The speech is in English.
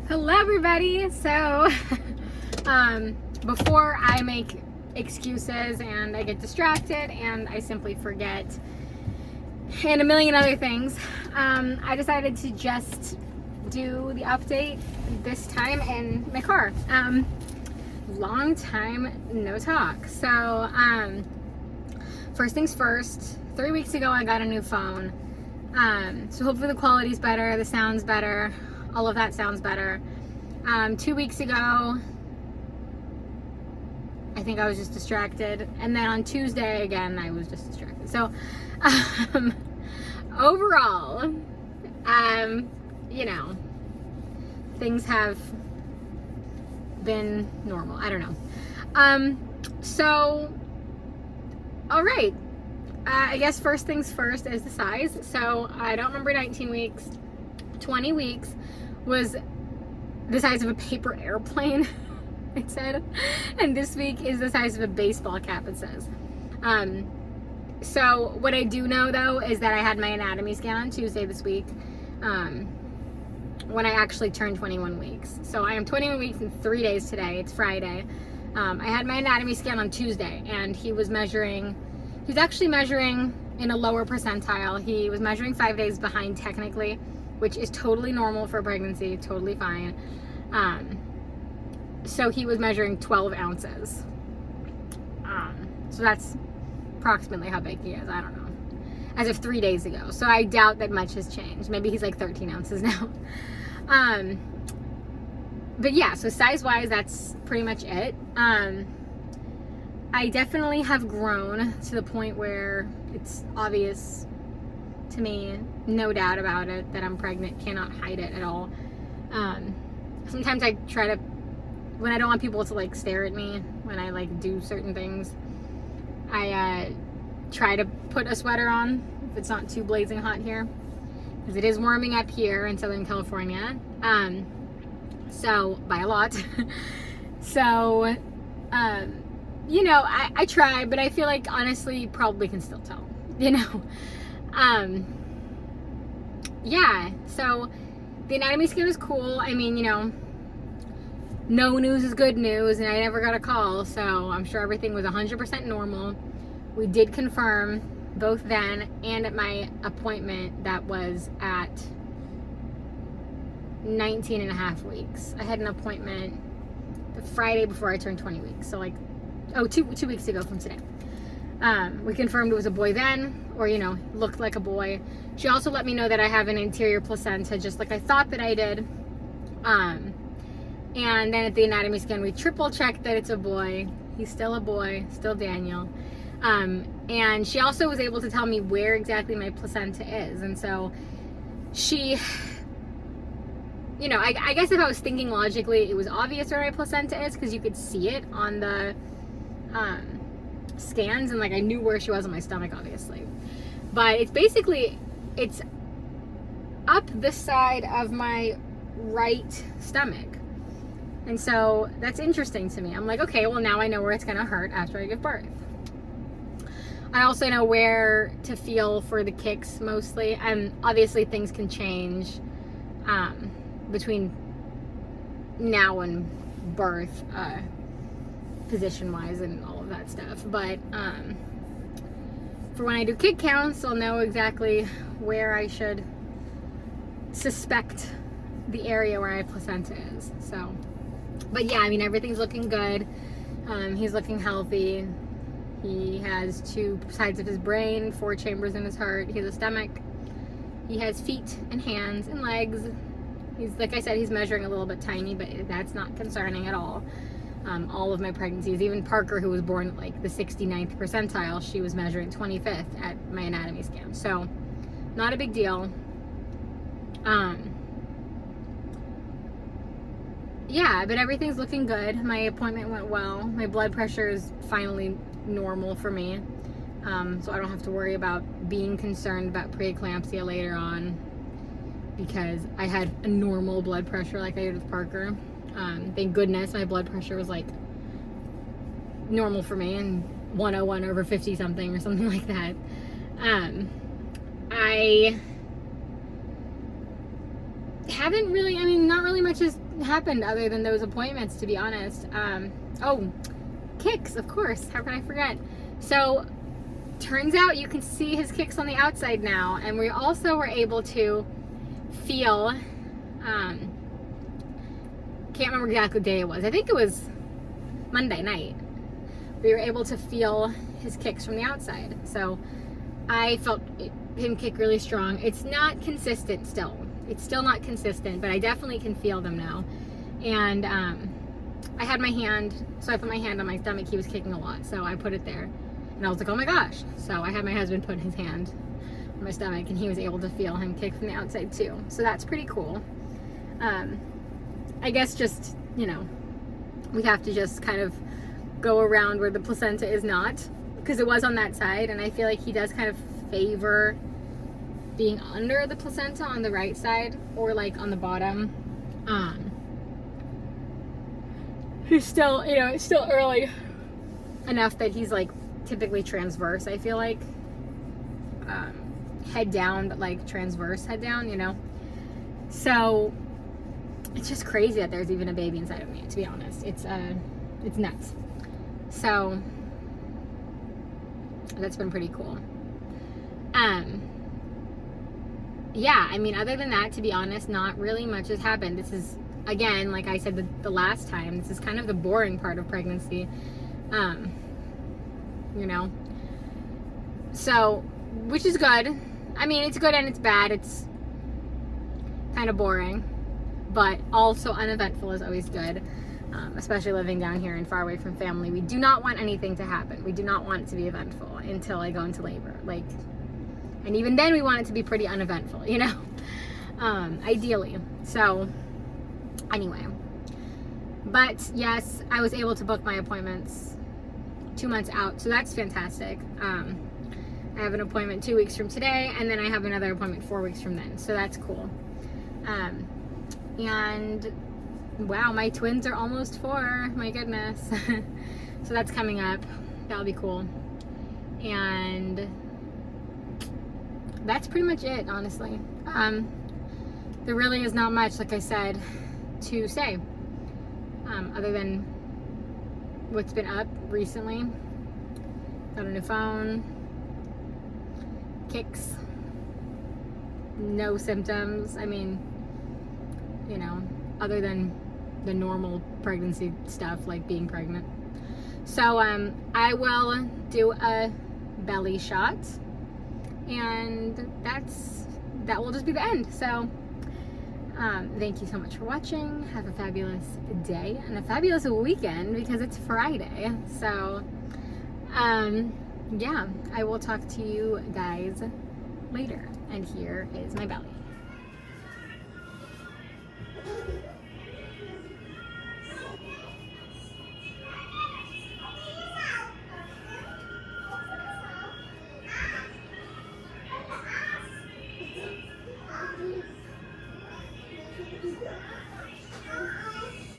Hello everybody. So before I make excuses and I get distracted and I simply forget and a million other things, I decided to just do the update this time in my car. Long time no talk. So first things first, 3 weeks ago I got a new phone. So hopefully the quality's better, the sound's better, all of that sounds better. 2 weeks ago, I think I was just distracted. And then on Tuesday, again, I was just distracted. So, overall, things have been normal. I don't know. So, all right. I guess first things first is the size. So, I don't remember 19 weeks. 20 weeks was the size of a paper airplane, it said. And this week is the size of a baseball cap, it says. So what I do know though is that I had my anatomy scan on Tuesday this week, when I actually turned 21 weeks. So I am 21 weeks in 3 days today. It's Friday. I had my anatomy scan on Tuesday and he was actually measuring in a lower percentile. He was measuring 5 days behind technically, which is totally normal for pregnancy, totally fine. So he was measuring 12 ounces. So that's approximately how big he is, I don't know. As of 3 days ago. So I doubt that much has changed. Maybe he's like 13 ounces now. But yeah, so size-wise, that's pretty much it. I definitely have grown to the point where it's obvious to me, no doubt about it, that I'm pregnant, cannot hide it at all. Sometimes I try to, when I don't want people to like stare at me when I like do certain things, I try to put a sweater on if it's not too blazing hot here, because it is warming up here in Southern California, so by a lot. So I try, but I feel like honestly you probably can still tell, yeah, so the anatomy scan is cool. I mean, no news is good news, and I never got a call, so I'm sure everything was 100% normal. We did confirm both then and at my appointment that was at 19 and a half weeks. I had an appointment the Friday before I turned 20 weeks, so like, two weeks ago from today. We confirmed it was a boy then, or looked like a boy. She also let me know that I have an anterior placenta, just like I thought that I did. And then at the anatomy scan, we triple checked that it's a boy. He's still a boy, still Daniel. And she also was able to tell me where exactly my placenta is. And so she, I guess if I was thinking logically, it was obvious where my placenta is because you could see it on the scans, and like I knew where she was on my stomach, obviously. But it's up this side of my right stomach. And so that's interesting to me. I'm like, okay, well now I know where it's gonna hurt after I give birth. I also know where to feel for the kicks mostly. And obviously things can change between now and birth, position wise and all of that stuff. But for when I do kick counts, I'll know exactly where I should suspect the area where my placenta is. So, but yeah, I mean, everything's looking good. He's looking healthy. He has 2 sides of his brain, 4 chambers in his heart. He has a stomach. He has feet and hands and legs. He's, like I said, he's measuring a little bit tiny, but that's not concerning at all. All of my pregnancies, even Parker, who was blorn at like the 69th percentile, she was measuring 25th at my anatomy scan. So not a big deal. Yeah, but everything's looking good. My appointment went well. My blood pressure is finally normal for me. So I don't have to worry about being concerned about preeclampsia later on, because I had a normal blood pressure like I did with Parker. Thank goodness my blood pressure was like normal for me, and 101 over 50 something or something like that. I haven't really, I mean, not really much has happened other than those appointments, to be honest. Oh, kicks, of course. How can I forget? So, turns out you can see his kicks on the outside now, and we also were able to feel, can't remember exactly what day it was. I think it was Monday night. We were able to feel his kicks from the outside. So I felt him kick really strong. It's not consistent still. It's still not consistent, but I definitely can feel them now. And I had my hand, so I put my hand on my stomach. He was kicking a lot, so I put it there. And I was like, oh my gosh. So I had my husband put his hand on my stomach, and he was able to feel him kick from the outside too. So that's pretty cool. I guess just, you know, we have to just kind of go around where the placenta is not, because it was on that side, and I feel like he does kind of favor being under the placenta on the right side, or like on the bottom. He's still, you know, it's still early enough that he's like typically transverse, I feel like. Head down, but like transverse head down, you know. So it's just crazy that there's even a baby inside of me, to be honest. It's nuts. So that's been pretty cool. Yeah, I mean, other than that, to be honest, not really much has happened. This is, again, like I said the last time, this is kind of the boring part of pregnancy. You know, so, which is good. I mean, it's good and it's bad. It's kind of boring, but also uneventful is always good. Especially living down here and far away from family. We do not want anything to happen. We do not want it to be eventful until I go into labor. Like, and even then we want it to be pretty uneventful, you know, ideally. So anyway, but yes, I was able to book my appointments 2 months out. So that's fantastic. I have an appointment 2 weeks from today, and then I have another appointment 4 weeks from then. So that's cool. And wow, my twins are almost 4. My goodness. So that's coming up. That'll be cool. And that's pretty much it, honestly. There really is not much, like I said, to say. Other than what's been up recently. Got a new phone. Kicks. No symptoms. I mean, you know, other than the normal pregnancy stuff, like being pregnant. So I will do a belly shot, and that will just be the end. So thank you so much for watching. Have a fabulous day and a fabulous weekend, because it's Friday. So yeah, I will talk to you guys later. And here is my belly.